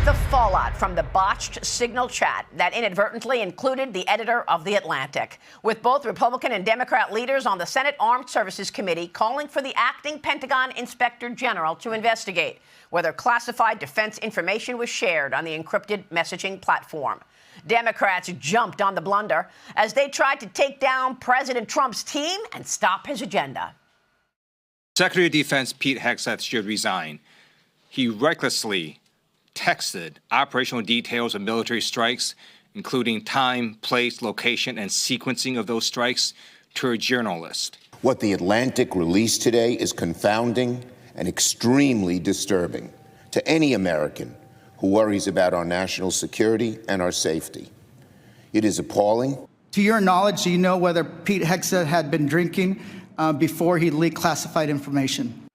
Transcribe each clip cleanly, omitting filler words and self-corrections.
the fallout from the botched Signal chat that inadvertently included the editor of The Atlantic, with both Republican and Democrat leaders on the Senate Armed Services Committee calling for the acting Pentagon Inspector General to investigate whether classified defense information was shared on the encrypted messaging platform. Democrats jumped on the blunder as they tried to take down President Trump's team and stop his agenda. Secretary of Defense Pete Hegseth should resign. He recklessly texted operational details of military strikes, including time, place, location, and sequencing of those strikes, to a journalist. What The Atlantic released today is confounding and extremely disturbing to any American who worries about our national security and our safety. It is appalling. To your knowledge, do you know whether Pete Hegseth had been drinking before he leaked classified information?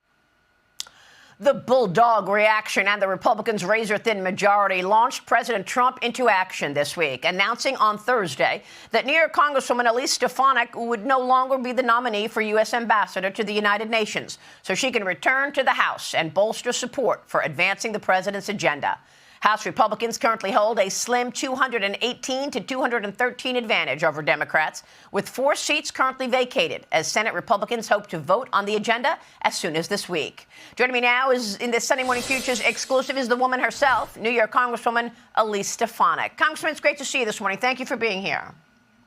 The bulldog reaction and the Republicans' razor-thin majority launched President Trump into action this week, announcing on Thursday that New York Congresswoman Elise Stefanik would no longer be the nominee for U.S. ambassador to the United Nations, so she can return to the House and bolster support for advancing the president's agenda. House Republicans currently hold a slim 218 to 213 advantage over Democrats, with 4 seats currently vacated as Senate Republicans hope to vote on the agenda as soon as this week. Joining me now is in this Sunday Morning Futures exclusive is the woman herself, New York Congresswoman Elise Stefanik. Congresswoman, it's great to see you this morning. Thank you for being here.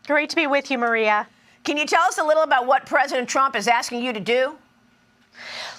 Great to be with you, Maria. Can you tell us a little about what President Trump is asking you to do?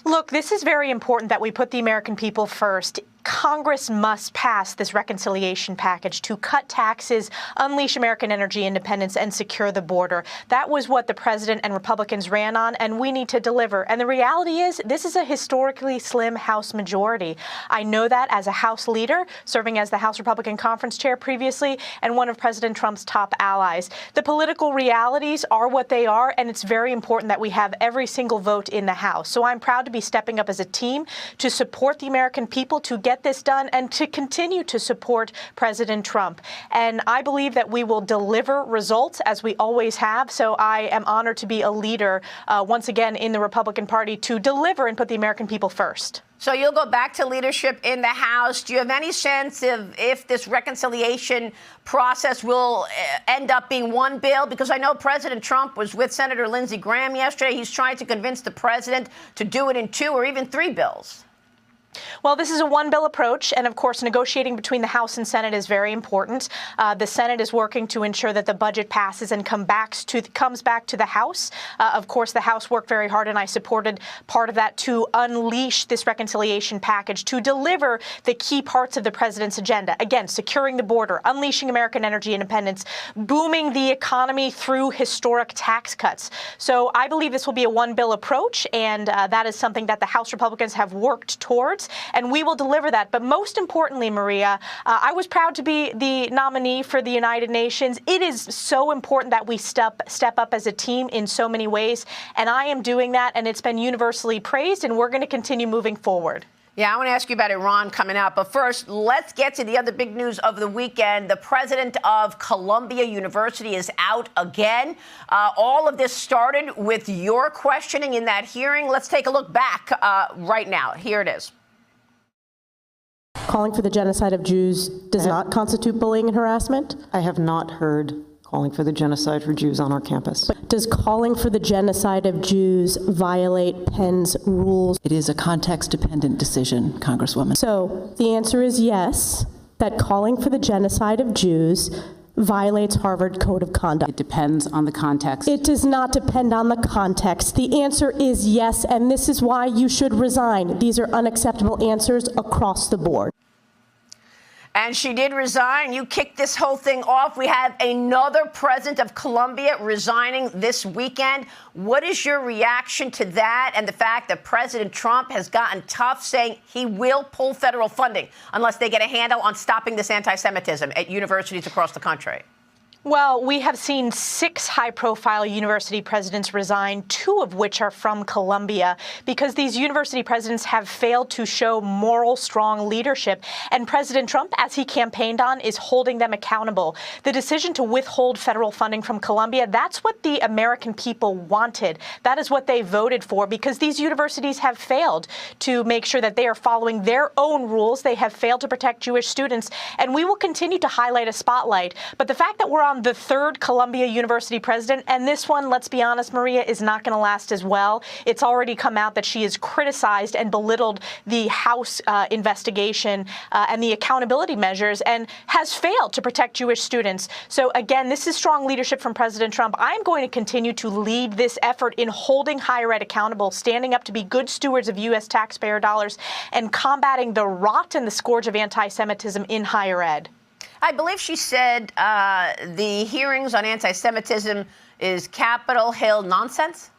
Look, this is very important that we put the American people first. Congress must pass this reconciliation package to cut taxes, unleash American energy independence, and secure the border. That was what the president and Republicans ran on, and we need to deliver. And the reality is, this is a historically slim House majority. I know that as a House leader, serving as the House Republican Conference Chair previously, and one of President Trump's top allies. The political realities are what they are, and it's very important that we have every single vote in the House. So I'm proud to be stepping up as a team to support the American people to get this done and to continue to support President Trump. And I believe that we will deliver results as we always have. So I am honored to be a leader once again in the Republican Party to deliver and put the American people first. So you'll go back to leadership in the House. Do you have any sense of if this reconciliation process will end up being one bill? Because I know President Trump was with Senator Lindsey Graham yesterday. He's trying to convince the president to do it in 2 or even 3 bills. Well, this is a one-bill approach, and of course, negotiating between the House and Senate is very important. The Senate is working to ensure that the budget passes and comes back to the House. Of course, the House worked very hard, and I supported part of that to unleash this reconciliation package to deliver the key parts of the president's agenda. Again, securing the border, unleashing American energy independence, booming the economy through historic tax cuts. So I believe this will be a one-bill approach, and that is something that the House Republicans have worked towards. And we will deliver that. But most importantly, Maria, I was proud to be the nominee for the United Nations. It is so important that we step up as a team in so many ways. And I am doing that. And it's been universally praised. And we're going to continue moving forward. Yeah, I want to ask you about Iran coming up. But first, let's get to the other big news of the weekend. The president of Columbia University is out again. All of this started with your questioning in that hearing. Let's take a look back right now. Here it is. Calling for the genocide of Jews does not constitute bullying and harassment? I have not heard calling for the genocide for Jews on our campus. But does calling for the genocide of Jews violate Penn's rules? It is a context-dependent decision, Congresswoman. So the answer is yes, that calling for the genocide of Jews violates Harvard Code of Conduct. It depends on the context. It does not depend on the context. The answer is yes, and this is why you should resign. These are unacceptable answers across the board. And she did resign. You kicked this whole thing off. We have another president of Columbia resigning this weekend. What is your reaction to that and the fact that President Trump has gotten tough, saying he will pull federal funding unless they get a handle on stopping this anti-Semitism at universities across the country? Well, we have seen 6 high-profile university presidents resign, 2 of which are from Columbia, because these university presidents have failed to show moral, strong leadership. And President Trump, as he campaigned on, is holding them accountable. The decision to withhold federal funding from Columbia, that's what the American people wanted. That is what they voted for, because these universities have failed to make sure that they are following their own rules. They have failed to protect Jewish students, and we will continue to highlight a spotlight. But the fact that we're on the 3rd Columbia University president, and this one, let's be honest, Maria, is not going to last as well. It's already come out that she has criticized and belittled the House investigation and the accountability measures and has failed to protect Jewish students. So again, this is strong leadership from President Trump. I'm going to continue to lead this effort in holding higher ed accountable, standing up to be good stewards of U.S. taxpayer dollars, and combating the rot and the scourge of anti-Semitism in higher ed. I believe she said the hearings on anti-Semitism is Capitol Hill nonsense.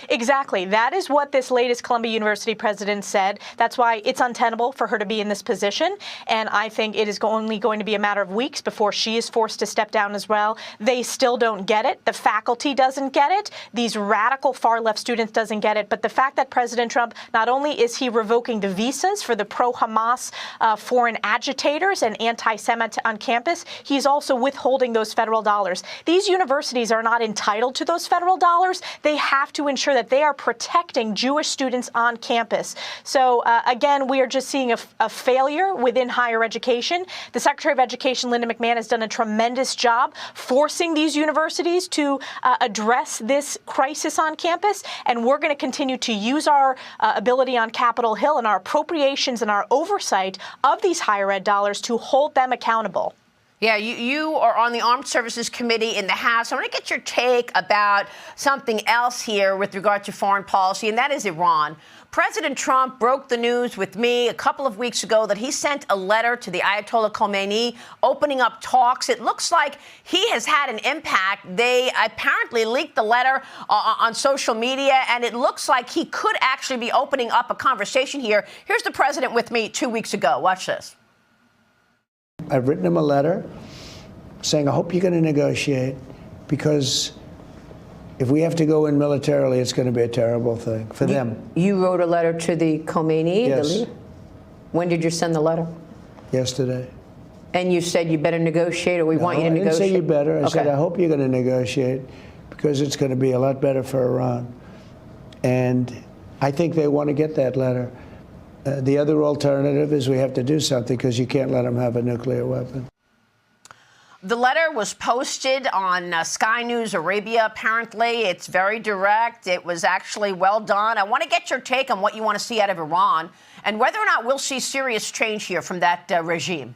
Exactly. That is what this latest Columbia University president said. That's why it's untenable for her to be in this position. And I think it is only going to be a matter of weeks before she is forced to step down as well. They still don't get it. The faculty doesn't get it. These radical far-left students doesn't get it. But the fact that President Trump, not only is he revoking the visas for the pro-Hamas foreign agitators and anti-Semites on campus, he's also withholding those federal dollars. These universities are not entitled to those federal dollars. They have to ensure that they are protecting Jewish students on campus. So again, we are just seeing a failure within higher education. The Secretary of Education, Linda McMahon, has done a tremendous job forcing these universities to address this crisis on campus. And we're going to continue to use our ability on Capitol Hill and our appropriations and our oversight of these higher ed dollars to hold them accountable. Yeah, you are on the Armed Services Committee in the House. I want to get your take about something else here with regard to foreign policy, and that is Iran. President Trump broke the news with me a couple of weeks ago that he sent a letter to the Ayatollah Khomeini opening up talks. It looks like he has had an impact. They apparently leaked the letter on social media, and it looks like he could actually be opening up a conversation here. Here's the president with me 2 weeks ago. Watch this. I've written him a letter saying, I hope you're going to negotiate, because if we have to go in militarily, it's going to be a terrible thing for them. You wrote a letter to the Khomeini? Yes. When did you send the letter? Yesterday. And you said you better negotiate, or we want you to negotiate? I didn't say you better. I Okay. said, I hope you're going to negotiate, because it's going to be a lot better for Iran. And I think they want to get that letter. The other alternative is we have to do something, because you can't let them have a nuclear weapon. The letter was posted on Sky News Arabia, apparently. It's very direct. It was actually well done. I want to get your take on what you want to see out of Iran and whether or not we'll see serious change here from that regime.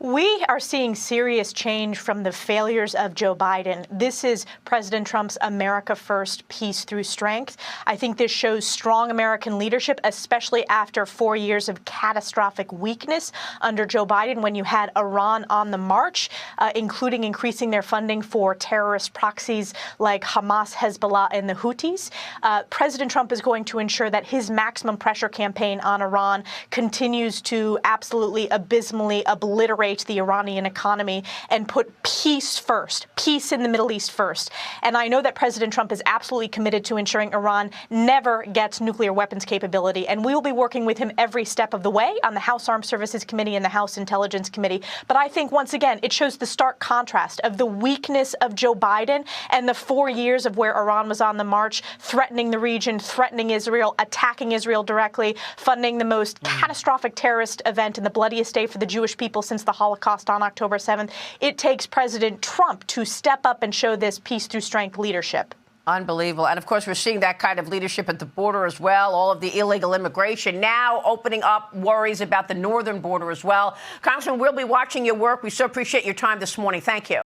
We are seeing serious change from the failures of Joe Biden. This is President Trump's America First, peace through strength. I think this shows strong American leadership, especially after 4 years of catastrophic weakness under Joe Biden, when you had Iran on the march, including increasing their funding for terrorist proxies like Hamas, Hezbollah, and the Houthis. President Trump is going to ensure that his maximum pressure campaign on Iran continues to absolutely abysmally obliterate the Iranian economy and put peace first, peace in the Middle East first. And I know that President Trump is absolutely committed to ensuring Iran never gets nuclear weapons capability. And we will be working with him every step of the way on the House Armed Services Committee and the House Intelligence Committee. But I think, once again, it shows the stark contrast of the weakness of Joe Biden and the 4 years of where Iran was on the march, threatening the region, threatening Israel, attacking Israel directly, funding the most catastrophic terrorist event and the bloodiest day for the Jewish people since the Holocaust on October 7th. It takes President Trump to step up and show this peace through strength leadership. Unbelievable. And of course, we're seeing that kind of leadership at the border as well. All of the illegal immigration now opening up worries about the northern border as well. Congressman, we'll be watching your work. We so appreciate your time this morning. Thank you.